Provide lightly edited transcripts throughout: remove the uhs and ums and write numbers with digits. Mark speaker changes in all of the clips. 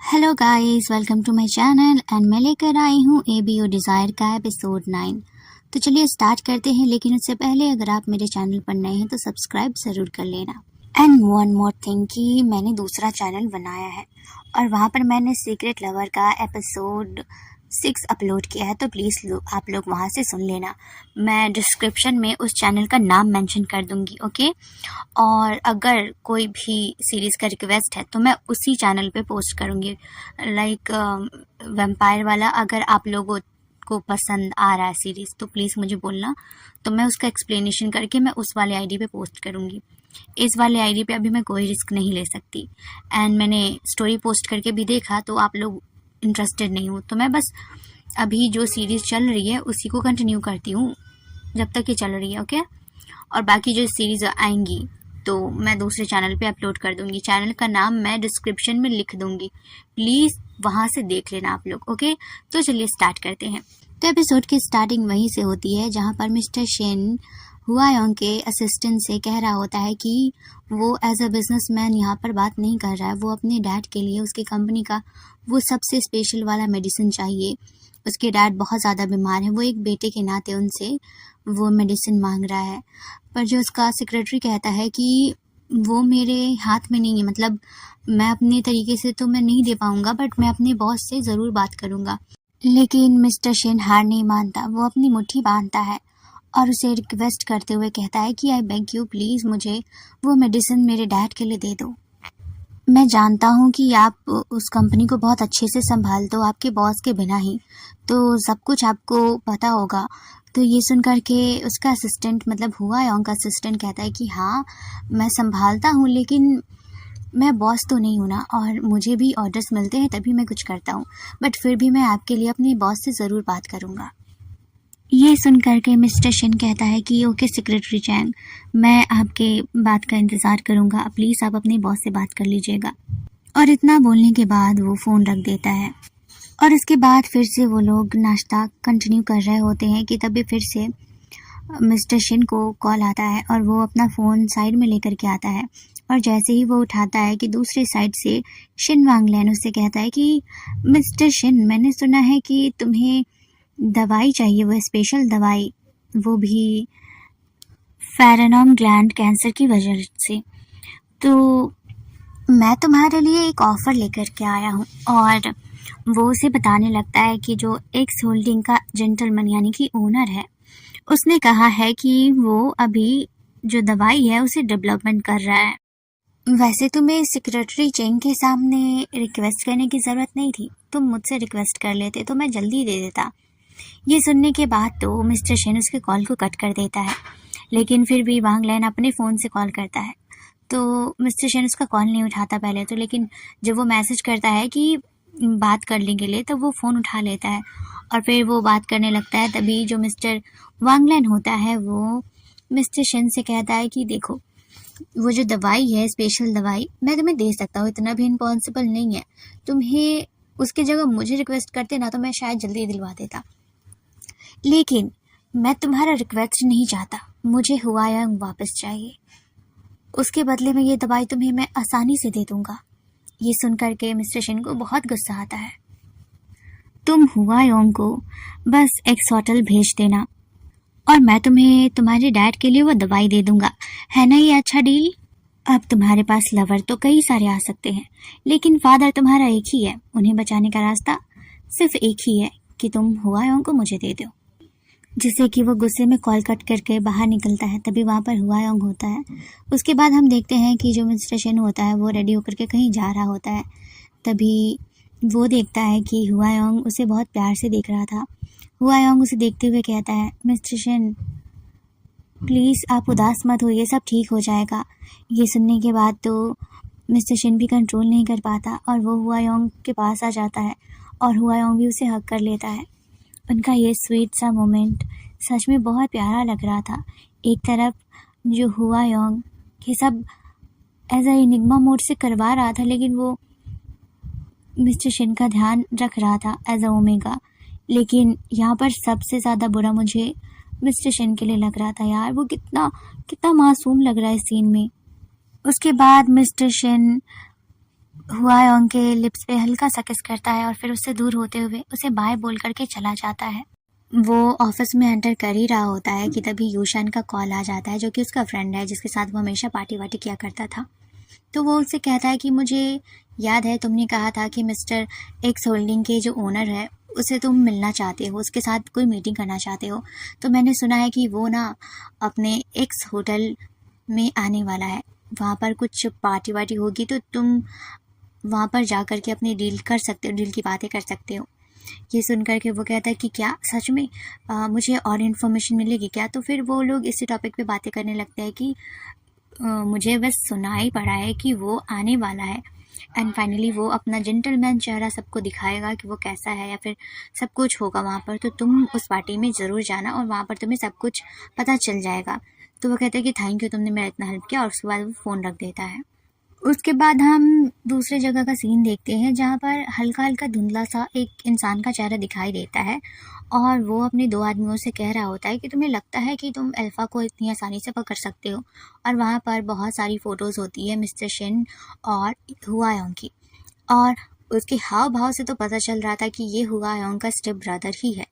Speaker 1: Hello guys, welcome to my channel and मैं लेकर आई हूँ ABO डिज़ायर का एपिसोड 9। तो चलिए स्टार्ट करते हैं, लेकिन उससे पहले अगर आप मेरे चैनल पर नए हैं तो सब्सक्राइब ज़रूर कर लेना। एंड वन मोर थिंग कि मैंने दूसरा चैनल बनाया है और वहाँ पर मैंने सीक्रेट लवर का एपिसोड 6 अपलोड किया है, तो प्लीज़ आप लोग वहाँ से सुन लेना। मैं डिस्क्रिप्शन में उस चैनल का नाम मेंशन कर दूँगी, ओके। और अगर कोई भी सीरीज़ का रिक्वेस्ट है तो मैं उसी चैनल पे पोस्ट करूँगी, लाइक वैम्पायर वाला। अगर आप लोगों को पसंद आ रहा है सीरीज़ तो प्लीज़ मुझे बोलना, तो मैं उसका एक्सप्लेनेशन करके मैं उस वाले आईडी पे पोस्ट करूँगी। इस वाले आईडी पे अभी मैं कोई रिस्क नहीं ले सकती। एंड मैंने स्टोरी पोस्ट करके भी देखा तो आप लोग इंटरेस्टेड नहीं हो, तो मैं बस अभी जो सीरीज़ चल रही है उसी को कंटिन्यू करती हूँ जब तक ये चल रही है, ओके। और बाकी जो सीरीज़ आएंगी तो मैं दूसरे चैनल पे अपलोड कर दूँगी। चैनल का नाम मैं डिस्क्रिप्शन में लिख दूँगी, प्लीज़ वहाँ से देख लेना आप लोग, ओके। तो चलिए स्टार्ट करते हैं। तो एपिसोड की स्टार्टिंग वहीं से होती है जहाँ पर मिस्टर शेन हुआयोंग के असिस्टेंट से कह रहा होता है कि वो एज अ बिजनेसमैन यहाँ पर बात नहीं कर रहा है। वो अपने डैड के लिए उसकी कंपनी का वो सबसे स्पेशल वाला मेडिसिन चाहिए। उसके डैड बहुत ज़्यादा बीमार है, वो एक बेटे के नाते उनसे वो मेडिसिन मांग रहा है। पर जो उसका सेक्रेटरी कहता है कि वो मेरे हाथ में नहीं है, मतलब मैं अपने तरीके से तो मैं नहीं दे पाऊँगा, बट मैं अपने बॉस से ज़रूर बात करूँगा। लेकिन मिस्टर शेन हार नहीं मानता, वो अपनी मुट्ठी बांधता है और उसे रिक्वेस्ट करते हुए कहता है कि आई बेग यू, प्लीज़ मुझे वो मेडिसिन मेरे डैड के लिए दे दो। मैं जानता हूँ कि आप उस कंपनी को बहुत अच्छे से संभालते हो, आपके बॉस के बिना ही, तो सब कुछ आपको पता होगा। तो ये सुन कर के उसका असिस्टेंट, मतलब हुआयोंग का असिस्टेंट कहता है कि हाँ मैं संभालता हूँ, लेकिन मैं बॉस तो नहीं हूँ ना, और मुझे भी ऑर्डर्स मिलते हैं तभी मैं कुछ करता हूँ, बट फिर भी मैं आपके लिए अपने बॉस से ज़रूर बात करूँगा। ये सुन करके मिस्टर शिन कहता है कि ओके सेक्रेटरी चैंग, मैं आपके बात का इंतज़ार करूँगा, प्लीज़ आप अपने बॉस से बात कर लीजिएगा। और इतना बोलने के बाद वो फ़ोन रख देता है और उसके बाद फिर से वो लोग नाश्ता कंटिन्यू कर रहे होते हैं कि तभी फिर से मिस्टर शिन को कॉल आता है और वो अपना फ़ोन साइड में लेकर के आता है। और जैसे ही वो उठाता है कि दूसरी साइड से शिन वांगलैन उससे कहता है कि मिस्टर शिन, मैंने सुना है कि तुम्हें दवाई चाहिए, वो स्पेशल दवाई, वो भी फेरेनोम ग्लैंड कैंसर की वजह से। तो मैं तुम्हारे लिए एक ऑफ़र लेकर के आया हूँ। और वो उसे बताने लगता है कि जो एक्स होल्डिंग का जेंटलमैन यानी कि ओनर है, उसने कहा है कि वो अभी जो दवाई है उसे डेवलपमेंट कर रहा है। वैसे तुम्हें सेक्रेटरी चेंग के सामने रिक्वेस्ट करने की ज़रूरत नहीं थी, तुम मुझसे रिक्वेस्ट कर लेते तो मैं जल्दी दे देता। ये सुनने के बाद तो मिस्टर शेन उसके कॉल को कट कर देता है, लेकिन फिर भी वांगलैन अपने फ़ोन से कॉल करता है। तो मिस्टर शेन उसका कॉल नहीं उठाता पहले तो, लेकिन जब वो मैसेज करता है कि बात करने के लिए, तब वो फ़ोन उठा लेता है और फिर वो बात करने लगता है। तभी जो मिस्टर वांगलैन होता है वो मिस्टर शेन से कहता है कि देखो, वो जो दवाई है स्पेशल दवाई मैं तुम्हें दे सकता हूँ, इतना भी इम्पॉसिबल नहीं है। तुम्हें उसकी जगह मुझे रिक्वेस्ट करते ना तो मैं शायद जल्दी दिलवा देता, लेकिन मैं तुम्हारा रिक्वेस्ट नहीं चाहता, मुझे हुआयोंग वापस चाहिए। उसके बदले में ये दवाई तुम्हें मैं आसानी से दे दूंगा। ये सुनकर के मिस्टर शिन को बहुत गुस्सा आता है। तुम हुआयोंग को बस एक होटल भेज देना और मैं तुम्हें तुम्हारे डैड के लिए वो दवाई दे दूंगा, है ना ये अच्छा डील? अब तुम्हारे पास लवर तो कई सारे आ सकते हैं, लेकिन फादर तुम्हारा एक ही है, उन्हें बचाने का रास्ता सिर्फ एक ही है कि तुम हुआयोंग को मुझे दे दो। जिससे कि वो गुस्से में कॉल कट करके बाहर निकलता है। तभी वहाँ पर हुआयोंग होता है। उसके बाद हम देखते हैं कि जो मिस्टर शेन होता है वो रेडी होकर के कहीं जा रहा होता है। तभी वो देखता है कि हुआयोंग उसे बहुत प्यार से देख रहा था। हुआयोंग उसे देखते हुए कहता है, मिस्टर शेन प्लीज़ आप उदास मत हो, ये सब ठीक हो जाएगा। ये सुनने के बाद तो मिस्टर शेन भी कंट्रोल नहीं कर पाता और वो हुआयोंग के पास आ जाता है और हुआयोंग भी उसे हग कर लेता है। उनका ये स्वीट सा मोमेंट सच में बहुत प्यारा लग रहा था। एक तरफ जो हुआयोंग ये सब एज अ एनिग्मा मोड से करवा रहा था, लेकिन वो मिस्टर शिन का ध्यान रख रहा था एज अ ओमेगा। लेकिन यहाँ पर सबसे ज़्यादा बुरा मुझे मिस्टर शिन के लिए लग रहा था। यार वो कितना कितना मासूम लग रहा है इस सीन में। उसके बाद मिस्टर शिन हुआयोंग के लिप्स पे हल्का सा किस करता है और फिर उससे दूर होते हुए उसे बाय बोल करके चला जाता है। वो ऑफिस में एंटर कर ही रहा होता है कि तभी यूशान का कॉल आ जाता है, जो कि उसका फ्रेंड है जिसके साथ वो हमेशा पार्टी वार्टी किया करता था। तो वो उससे कहता है कि मुझे याद है तुमने कहा था कि मिस्टर एक्स होल्डिंग के जो ओनर है उसे तुम मिलना चाहते हो, उसके साथ कोई मीटिंग करना चाहते हो। तो मैंने सुना है कि वो ना अपने एक्स होटल में आने वाला है, वहाँ पर कुछ पार्टी वार्टी होगी, तो तुम वहाँ पर जा कर के अपनी डील कर सकते हो, डील की बातें कर सकते हो। ये सुन कर के वो कहता है कि क्या सच में मुझे और इन्फॉर्मेशन मिलेगी क्या? तो फिर वो लोग इसी टॉपिक पे बातें करने लगते हैं कि मुझे बस सुना ही पड़ा है कि वो आने वाला है। एंड फाइनली वो अपना जेंटलमैन चेहरा सबको दिखाएगा कि वो कैसा है, या फिर सब कुछ होगा वहाँ पर, तो तुम उस पार्टी में ज़रूर जाना और वहाँ पर तुम्हें सब कुछ पता चल जाएगा। तो वो कहते हैं कि थैंक यू, तुमने मेरा इतना हेल्प किया, और उसके बाद वो फ़ोन रख देता है। उसके बाद हम दूसरे जगह का सीन देखते हैं जहाँ पर हल्का हल्का धुंधला सा एक इंसान का चेहरा दिखाई देता है, और वो अपने दो आदमियों से कह रहा होता है कि तुम्हें लगता है कि तुम अल्फ़ा को इतनी आसानी से पकड़ सकते हो। और वहाँ पर बहुत सारी फ़ोटोज़ होती है मिस्टर शिन और हुआयोंग की, और उसके हाव भाव से तो पता चल रहा था कि ये हुआयोंग का स्टेप ब्रदर ही है।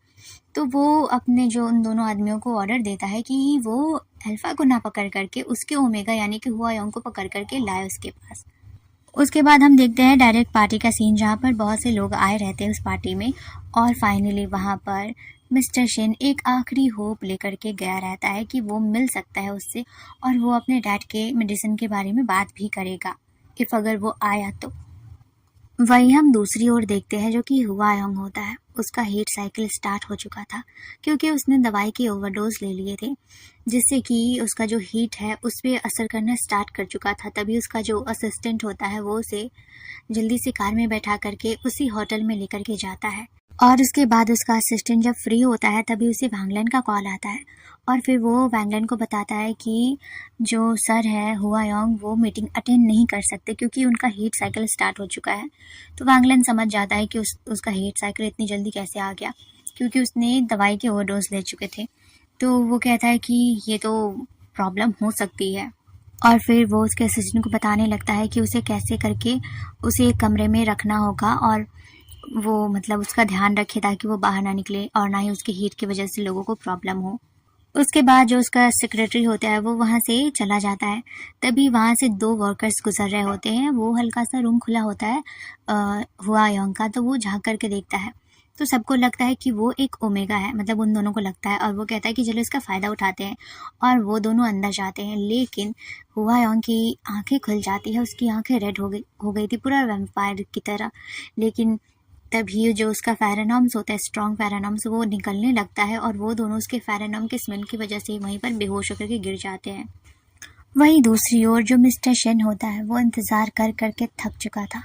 Speaker 1: तो वो अपने जो उन दोनों आदमियों को ऑर्डर देता है कि वो अल्फ़ा को ना पकड़ करके उसके ओमेगा यानी कि हुआयोंग को पकड़ करके लाए उसके पास। उसके बाद हम देखते हैं डायरेक्ट पार्टी का सीन, जहाँ पर बहुत से लोग आए रहते हैं उस पार्टी में, और फाइनली वहाँ पर मिस्टर शिन एक आखिरी होप लेकर के गया रहता है कि वो मिल सकता है उससे, और वो अपने डैड के मेडिसिन के बारे में बात भी करेगा इफ़ अगर वो आया तो। वही हम दूसरी ओर देखते हैं जो कि हुआयोंग होता है, उसका हीट साइकिल स्टार्ट हो चुका था क्योंकि उसने दवाई के ओवरडोज ले लिए थे, जिससे कि उसका जो हीट है उस पर असर करना स्टार्ट कर चुका था। तभी उसका जो असिस्टेंट होता है वो उसे जल्दी से कार में बैठा करके उसी होटल में लेकर के जाता है, और उसके बाद उसका असिस्टेंट जब फ्री होता है तभी उसे वैंगलन का कॉल आता है, और फिर वो वैंगलन को बताता है कि जो सर है हुआयोंग वो मीटिंग अटेंड नहीं कर सकते क्योंकि उनका हीट साइकिल स्टार्ट हो चुका है। तो वैंगलन समझ जाता है कि उसका हीट साइकिल इतनी जल्दी कैसे आ गया, क्योंकि उसने दवाई के ओवरडोज ले चुके थे। तो वो कहता है कि ये तो प्रॉब्लम हो सकती है, और फिर वो उसके असिस्टेंट को बताने लगता है कि उसे कैसे करके उसे एक कमरे में रखना होगा, और वो मतलब उसका ध्यान रखे ताकि वो बाहर ना निकले और ना ही उसके हीट की वजह से लोगों को प्रॉब्लम हो। उसके बाद जो उसका सेक्रेटरी होता है वो वहाँ से चला जाता है। तभी वहाँ से दो वर्कर्स गुजर रहे होते हैं। वो हल्का सा रूम खुला होता है हुआयोंग का, तो वो झाँक करके देखता है, तो सबको लगता है कि वो एक ओमेगा है, मतलब उन दोनों को लगता है, और वो कहता है कि चलो इसका फ़ायदा उठाते हैं, और वो दोनों अंदर जाते हैं। लेकिन हुआयोंग की आंखें खुल जाती है, उसकी आंखें रेड हो गई थी पूरा वैम्पायर की तरह। लेकिन तभी जो उसका फेरेनॉम्स होता है, स्ट्रॉन्ग फेरेनॉम्स, वो निकलने लगता है, और वो दोनों उसके फेरेनॉम के स्मेल की वजह से वहीं पर बेहोश होकर के गिर जाते हैं। वहीं दूसरी ओर जो मिस्टर शेन होता है वो इंतज़ार कर करके थक चुका था।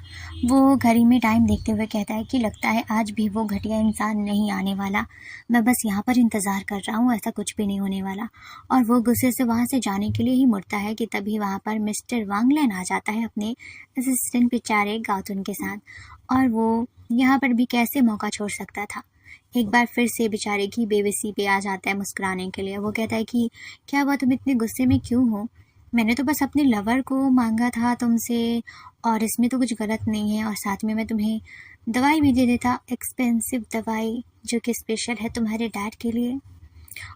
Speaker 1: वो घड़ी में टाइम देखते हुए कहता है कि लगता है आज भी वो घटिया इंसान नहीं आने वाला, मैं बस यहाँ पर इंतज़ार कर रहा हूँ, ऐसा कुछ भी नहीं होने वाला। और वो गुस्से से वहाँ से जाने के लिए ही मुड़ता है कि तभी वहाँ पर मिस्टर वांगलेन आ जाता है अपने असिस्टेंट बेचारे गाउतुन के साथ, और वो यहाँ पर भी कैसे मौका छोड़ सकता था। एक बार फिर से बेचारे की बेबसी पे आ जाता है मुस्कुराने के लिए। वो कहता है कि क्या हुआ, तुम इतने गुस्से में क्यों हो? मैंने तो बस अपने लवर को मांगा था तुमसे, और इसमें तो कुछ गलत नहीं है, और साथ में मैं तुम्हें दवाई भी दे देता, एक्सपेंसिव दवाई जो कि स्पेशल है तुम्हारे डैड के लिए।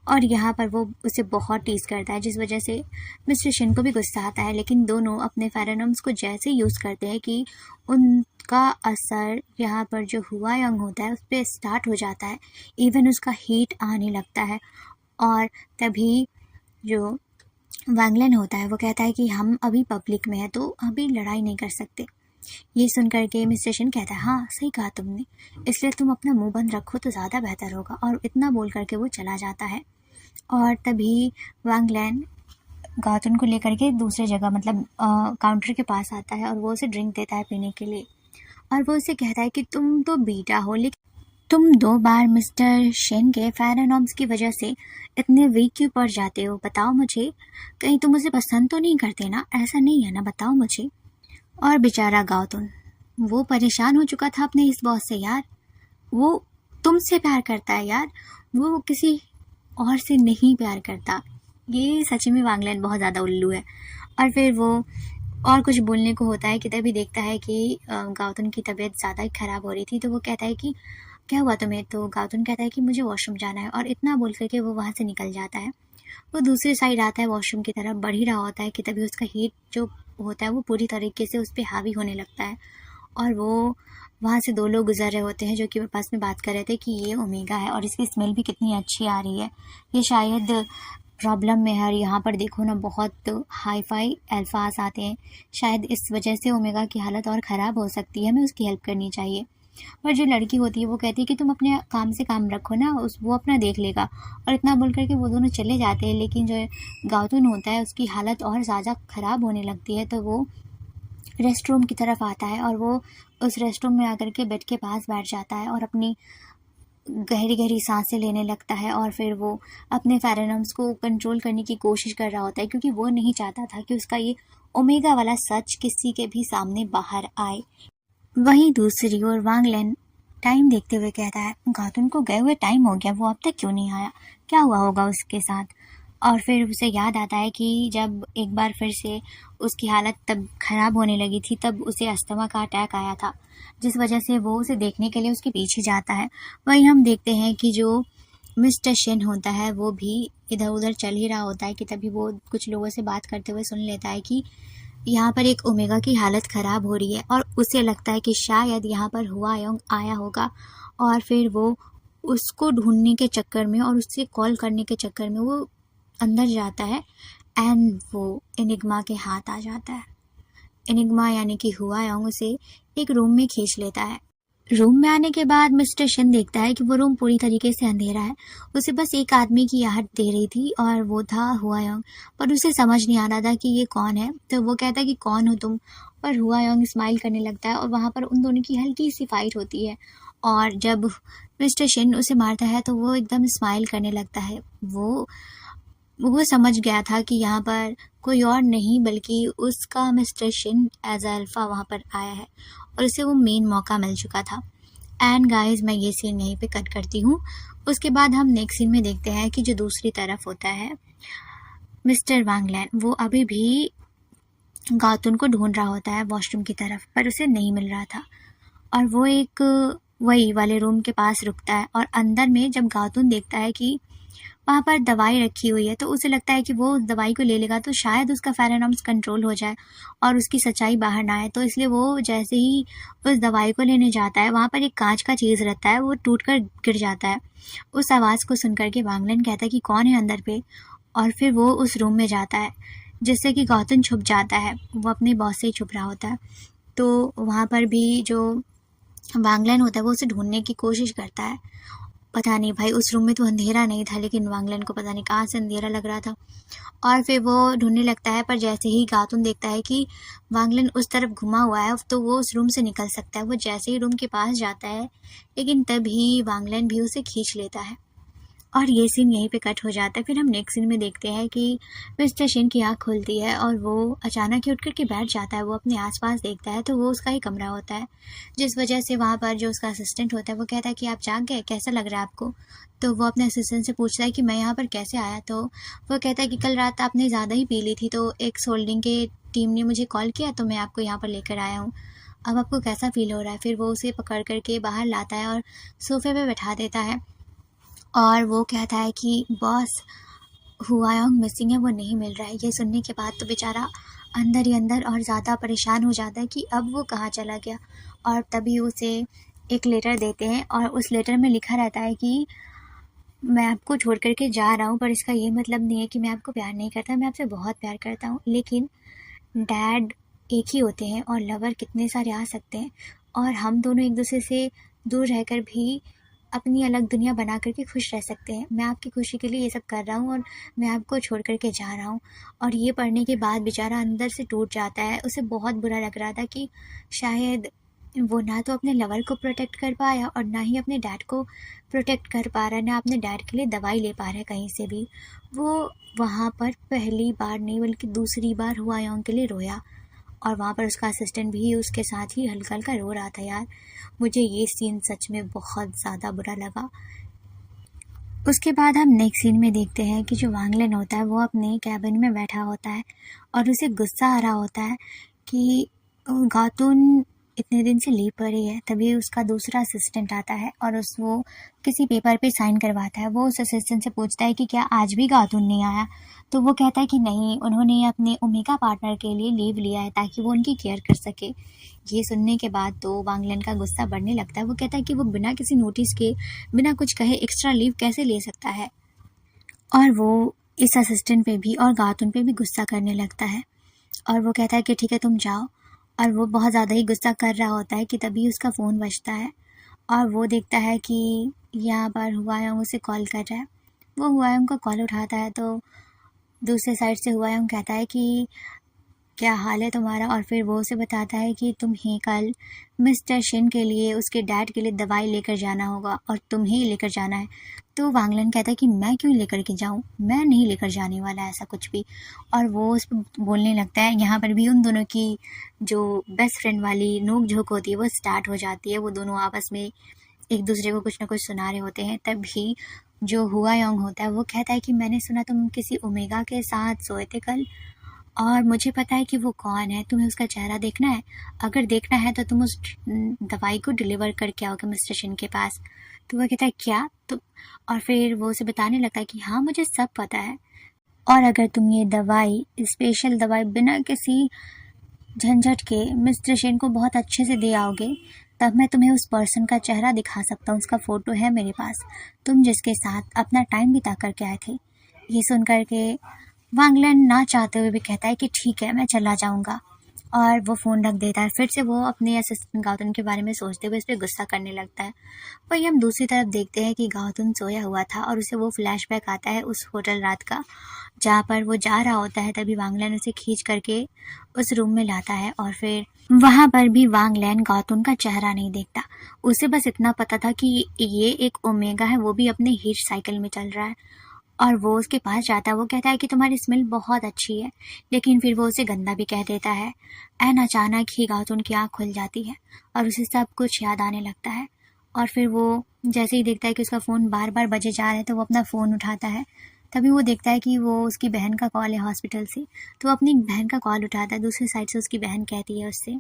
Speaker 1: और यहाँ पर वो उसे बहुत टीज़ करता है, जिस वजह से मिस्टर शिन को भी गुस्सा आता है। लेकिन दोनों अपने फेरेनॉम्स को जैसे यूज़ करते हैं कि उनका असर यहाँ पर जो हुआयोंग होता है उस पर स्टार्ट हो जाता है, इवन उसका हीट आने लगता है। और तभी जो वैंगलन होता है वो कहता है कि हम अभी पब्लिक में है तो अभी लड़ाई नहीं कर सकते। ये सुन करके मिस्टर शिन कहता है हाँ सही कहा तुमने, इसलिए तुम अपना मुंह बंद रखो तो ज़्यादा बेहतर होगा, और इतना बोल करके वो चला जाता है। और तभी वैंगलन गातुन को लेकर के दूसरे जगह मतलब काउंटर के पास आता है, और वो उसे ड्रिंक देता है पीने के लिए, और वो उसे कहता है कि तुम तो बीटा हो, लेकिन तुम 2 बार मिस्टर शेन के फेरेनॉम्स की वजह से इतने वीक क्यों पड़ जाते हो? बताओ मुझे, कहीं तुम मुझे पसंद तो नहीं करते ना? ऐसा नहीं है ना, बताओ मुझे। और बेचारा गाउतुन, वो परेशान हो चुका था अपने इस बॉस से यार। वो तुमसे प्यार करता है यार, वो किसी और से नहीं प्यार करता। ये सच में वांगलन बहुत ज़्यादा उल्लू है। और फिर वो और कुछ बोलने को होता है कि तभी देखता है कि गौतम की तबीयत ज़्यादा ही ख़राब हो रही थी। तो वो कहता है कि क्या हुआ तुम्हें? तो गौतम कहता है कि मुझे वॉशरूम जाना है, और इतना बोल कर के वो वहाँ से निकल जाता है। वो दूसरी साइड आता है वॉशरूम की तरफ, बढ़ ही रहा होता है कि तभी उसका हीट जो होता है वो पूरी तरीके से उस पे हावी होने लगता है। और वो वहाँ से 2 लोग गुजर रहे होते हैं जो कि आपस में बात कर रहे थे कि ये ओमेगा है और इसकी स्मेल भी कितनी अच्छी आ रही है, ये शायद प्रॉब्लम में है। और यहाँ पर देखो ना, बहुत हाई फाई अल्फाज आते हैं, शायद इस वजह से ओमेगा की हालत और ख़राब हो सकती है, हमें उसकी हेल्प करनी चाहिए। और जो लड़की होती है वो कहती है कि तुम अपने काम से काम रखो ना, वो अपना देख लेगा। और इतना बोल करके वो दोनों चले जाते हैं। लेकिन जो गौतम होता है उसकी हालत और ज़्यादा ख़राब होने लगती है, तो वो रेस्ट रूम की तरफ आता है और वो उस रेस्ट रूम में आकर के बेड के पास बैठ जाता है और अपनी गहरी गहरी सांसें लेने लगता है। और फिर वो अपने फेरेनम्स को कंट्रोल करने की कोशिश कर रहा होता है, क्योंकि वो नहीं चाहता था कि उसका ये ओमेगा वाला सच किसी के भी सामने बाहर आए। वहीं दूसरी ओर वांग लेन टाइम देखते हुए कहता है, गौतम को गए हुए टाइम हो गया, वो अब तक क्यों नहीं आया, क्या हुआ होगा उसके साथ। और फिर उसे याद आता है कि जब एक बार फिर से उसकी हालत तब ख़राब होने लगी थी, तब उसे अस्थमा का अटैक आया था, जिस वजह से वो उसे देखने के लिए उसके पीछे जाता है। वहीं हम देखते हैं कि जो मिस्टर शेन होता है वो भी इधर उधर चल ही रहा होता है कि तभी वो कुछ लोगों से बात करते हुए सुन लेता है कि यहाँ पर एक ओमेगा की हालत ख़राब हो रही है। और उसे लगता है कि शायद यहाँ पर हुआयोंग आया होगा, और फिर वो उसको ढूंढने के चक्कर में और उससे कॉल करने के चक्कर में वो अंदर जाता है एंड वो एनिग्मा के हाथ आ जाता है। एनिग्मा यानी कि हुआयोंग उसे एक रूम में खींच लेता है। रूम में आने के बाद मिस्टर शन देखता है कि वो रूम पूरी तरीके से अंधेरा है। उसे बस एक आदमी की आहट दे रही थी और वो था हुआयोंग, पर उसे समझ नहीं आ रहा था कि ये कौन है। तो वो कहता है कि कौन हो तुम, और हुआयोंग स्माइल करने लगता है और वहाँ पर उन दोनों की हल्की सी फाइट होती है। और जब मिस्टर शन उसे मारता है तो वो एकदम स्माइल करने लगता है। वो समझ गया था कि यहाँ पर कोई और नहीं बल्कि उसका मिस्टर शिन एज अल्फा वहाँ पर आया है और उसे वो मेन मौका मिल चुका था। एंड गाइस, मैं ये सीन यहीं पे कट करती हूँ। उसके बाद हम नेक्स्ट सीन में देखते हैं कि जो दूसरी तरफ होता है मिस्टर वांग लेन, वो अभी भी गौतम को ढूंढ रहा होता है वॉशरूम की तरफ, पर उसे नहीं मिल रहा था। और वो एक वही वाले रूम के पास रुकता है और अंदर में जब गौतम देखता है कि वहाँ पर दवाई रखी हुई है, तो उसे लगता है कि वो दवाई को ले लेगा तो शायद उसका फेरेनम्स कंट्रोल हो जाए और उसकी सच्चाई बाहर ना आए। तो इसलिए वो जैसे ही उस दवाई को लेने जाता है, वहाँ पर एक कांच का चीज़ रहता है, वो टूट कर गिर जाता है। उस आवाज़ को सुन करके वांग लेन कहता है कि कौन है अंदर पे, और फिर वो उस रूम में जाता है जिससे कि गौतम छुप जाता है। वो अपने बॉस से ही छुप रहा होता है। तो वहाँ पर भी जो वांग लेन होता है वो उसे ढूंढने की कोशिश करता है। पता नहीं भाई, उस रूम में तो अंधेरा नहीं था, लेकिन वांग लेन को पता नहीं कहाँ से अंधेरा लग रहा था। और फिर वो ढूंढने लगता है, पर जैसे ही गौतम देखता है कि वांग लेन उस तरफ घुमा हुआ है तो वो उस रूम से निकल सकता है। वो जैसे ही रूम के पास जाता है, लेकिन तभी वांग लेन भी उसे खींच लेता है और ये सीन यहीं पे कट हो जाता है। फिर हम नेक्स्ट सीन में देखते हैं कि मिस्टर शिन की आँख खुलती है और वो अचानक ही उठ कर के बैठ जाता है। वो अपने आसपास देखता है तो वो उसका ही कमरा होता है, जिस वजह से वहाँ पर जो उसका असिस्टेंट होता है वो कहता है कि आप जाग गए, कैसा लग रहा है आपको। तो वो अपने असिस्टेंट से पूछता है कि मैं यहाँ पर कैसे आया। तो वो कहता है कि कल रात आपने ज़्यादा ही पी ली थी, तो एक सोल्डिंग के टीम ने मुझे कॉल किया तो मैं आपको यहाँ पर लेकर आया हूँ। अब आपको कैसा फील हो रहा है। फिर वो उसे पकड़ करके बाहर लाता है और सोफे पे बैठा देता है और वो कहता है कि बॉस, हुआयोंग मिसिंग है, वो नहीं मिल रहा है। ये सुनने के बाद तो बेचारा अंदर ही अंदर और ज़्यादा परेशान हो जाता है कि अब वो कहाँ चला गया। और तभी उसे एक लेटर देते हैं और उस लेटर में लिखा रहता है कि मैं आपको छोड़ कर के जा रहा हूँ, पर इसका ये मतलब नहीं है कि मैं आपको प्यार नहीं करता, मैं आपसे बहुत प्यार करता हूँ। लेकिन डैड एक ही होते हैं और लवर कितने सारे आ सकते हैं, और हम दोनों एक दूसरे से दूर रहकर भी अपनी अलग दुनिया बना करके खुश रह सकते हैं। मैं आपकी खुशी के लिए ये सब कर रहा हूँ और मैं आपको छोड़ कर के जा रहा हूँ। और ये पढ़ने के बाद बेचारा अंदर से टूट जाता है। उसे बहुत बुरा लग रहा था कि शायद वो ना तो अपने लवर को प्रोटेक्ट कर पाया और ना ही अपने डैड को प्रोटेक्ट कर पा रहा है, ना अपने डैड के लिए दवाई ले पा रहा है कहीं से भी। वो वहाँ पर पहली बार नहीं बल्कि दूसरी बार हुआयोंग के लिए रोया, और वहाँ पर उसका असिस्टेंट भी उसके साथ ही हल्का हल्का रो रहा था। यार, मुझे ये सीन सच में बहुत ज़्यादा बुरा लगा। उसके बाद हम नेक्स्ट सीन में देखते हैं कि जो वांग लेन होता है वो अपने कैबिन में बैठा होता है और उसे गुस्सा आ रहा होता है कि गातुन इतने दिन से लीव पर ही है। तभी उसका दूसरा असिस्टेंट आता है और वो किसी पेपर पे साइन करवाता है। वो उस असिस्टेंट से पूछता है कि क्या आज भी गातुन नहीं आया। तो वो कहता है कि नहीं, उन्होंने अपने ओमेगा पार्टनर के लिए लीव लिया है ताकि वो उनकी केयर कर सके। ये सुनने के बाद तो वांग लेन का गुस्सा बढ़ने लगता है। वो कहता है कि वो बिना किसी नोटिस के, बिना कुछ कहे एक्स्ट्रा लीव कैसे ले सकता है। और वो इस असिस्टेंट पे भी और गातुन पे भी गुस्सा करने लगता है और वो कहता है कि ठीक है तुम जाओ। और वो बहुत ज़्यादा ही गुस्सा कर रहा होता है कि तभी उसका फ़ोन बजता है और वो देखता है कि यहाँ पर हुआयोंग उसे कॉल कर रहा है। वो हुआयोंग का कॉल उठाता है तो दूसरे साइड से हुआयोंग कहता है कि क्या हाल है तुम्हारा। और फिर वो उसे बताता है कि तुम्हें कल मिस्टर शिन के लिए, उसके डैड के लिए दवाई लेकर जाना होगा और तुम्हें ही लेकर जाना है। तो वांग लेन कहता है कि मैं क्यों लेकर के जाऊँ, मैं नहीं लेकर जाने वाला ऐसा कुछ भी। और वो उस पर बोलने लगता है। यहाँ पर भी उन दोनों की जो बेस्ट फ्रेंड वाली नोक झोंक होती है वो स्टार्ट हो जाती है। वो दोनों आपस में एक दूसरे को कुछ ना कुछ सुना रहे होते हैं। तभी जो हुआयोंग होता है वो कहता है कि मैंने सुना तुम किसी ओमेगा के साथ सोए थे कल, और मुझे पता है कि वो कौन है। तुम्हें उसका चेहरा देखना है, अगर देखना है तो तुम उस दवाई को डिलीवर करके आओगे मिस्टर शिन के पास। तो वो कहता है क्या तो, और फिर वो उसे बताने लगता है कि हाँ मुझे सब पता है, और अगर तुम ये दवाई, स्पेशल दवाई बिना किसी झंझट के मिस्टर शिन को बहुत अच्छे से दे आओगे तब मैं तुम्हें उस पर्सन का चेहरा दिखा सकता हूँ। उसका फ़ोटो है मेरे पास, तुम जिसके साथ अपना टाइम बिता करके आए थे। ये सुन कर के वांग लेन ना चाहते हुए भी कहता है कि ठीक है मैं चला जाऊँगा, और वो फ़ोन रख देता है। फिर से वो अपने असिस्टेंट गाउतुन के बारे में सोचते हुए इस पर गुस्सा करने लगता है। वहीं हम दूसरी तरफ देखते हैं कि गाउतुन सोया हुआ था और उसे वो फ्लैशबैक आता है उस होटल रात का जहाँ पर वो जा रहा होता है। तभी वांग लेन उसे खींच करके उस रूम में लाता है और फिर वहाँ पर भी वांग लेन गाउतुन का चेहरा नहीं देखता। उसे बस इतना पता था कि ये एक ओमेगा है, वो भी अपने हीट साइकिल में चल रहा है। और वो उसके पास जाता है। वो कहता है कि तुम्हारी स्मेल बहुत अच्छी है, लेकिन फिर वो उसे गंदा भी कह देता है। एन अचानक ही गाउतुन की आँख खुल जाती है और उसे सब कुछ याद आने लगता है। और फिर वो जैसे ही देखता है कि उसका फ़ोन बार बार बजे जा रहा है तो वो अपना फ़ोन उठाता है। तभी वो देखता है कि वो उसकी बहन का कॉल है हॉस्पिटल से। तो वो अपनी बहन का कॉल उठाता है। दूसरी साइड से उसकी बहन कहती है उससे,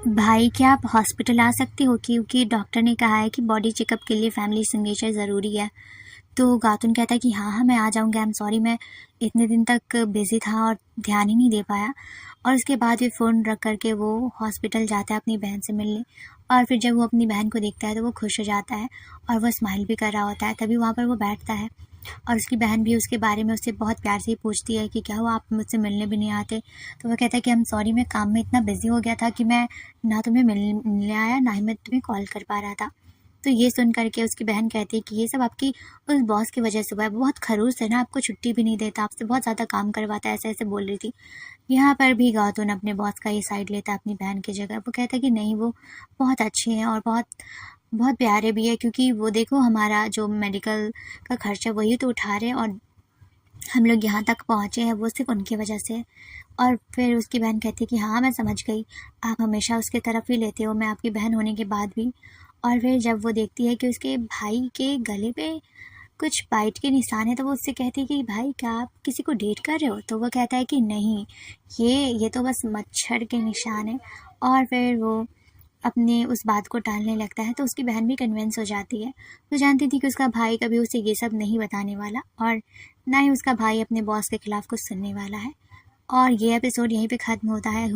Speaker 1: भाई क्या आप हॉस्पिटल आ सकते हो, क्योंकि डॉक्टर ने कहा है कि बॉडी चेकअप के लिए फैमिली सिग्नेचर ज़रूरी है। तो गातुन कहता है कि हाँ हाँ मैं आ जाऊँगा, आई एम सॉरी मैं इतने दिन तक बिज़ी था और ध्यान ही नहीं दे पाया। और उसके बाद भी फ़ोन रख करके वो हॉस्पिटल जाता है अपनी बहन से मिलने। और फिर जब वो अपनी बहन को देखता है तो वो खुश हो जाता है और वो स्माइल भी कर रहा होता है। तभी वहाँ पर वो बैठता है और उसकी बहन भी उसके बारे में उससे बहुत प्यार से ही पूछती है कि क्या हुआ, आप मुझसे मिलने भी नहीं आते। तो वो कहता है कि आई एम सॉरी मैं काम में इतना बिज़ी हो गया था कि मैं ना तुम्हें मिलने आया, ना ही मैं तुम्हें कॉल कर पा रहा था। तो ये सुन करके उसकी बहन कहती है कि ये सब आपकी उस बॉस की वजह से हुआ है, बहुत खड़ूस है ना, आपको छुट्टी भी नहीं देता, आपसे बहुत ज़्यादा काम करवाता है, ऐसे ऐसे बोल रही थी। यहाँ पर भी गातुन अपने बॉस का ये साइड लेता है अपनी बहन की जगह। वो कहता है कि नहीं, वो बहुत अच्छे हैं और बहुत बहुत प्यारे भी है, क्योंकि वो देखो हमारा जो मेडिकल का खर्चा वही तो उठा रहे हैं और हम लोग यहाँ तक पहुँचे हैं वो सिर्फ उनकी वजह से। और फिर उसकी बहन कहती है कि हाँ मैं समझ गई, आप हमेशा उसके तरफ ही लेते हो, मैं आपकी बहन होने के बाद भी। और फिर जब वो देखती है कि उसके भाई के गले पे कुछ बाइट के निशान है तो वो उससे कहती है कि भाई क्या आप किसी को डेट कर रहे हो। तो वो कहता है कि नहीं, ये तो बस मच्छर के निशान है। और फिर वो अपने उस बात को टालने लगता है। तो उसकी बहन भी कन्विंस हो जाती है। वो जानती थी कि उसका भाई कभी उसे ये सब नहीं बताने वाला और ना ही उसका भाई अपने बॉस के खिलाफ कुछ सुनने वाला है। और ये एपिसोड यहीं पे ख़त्म होता है।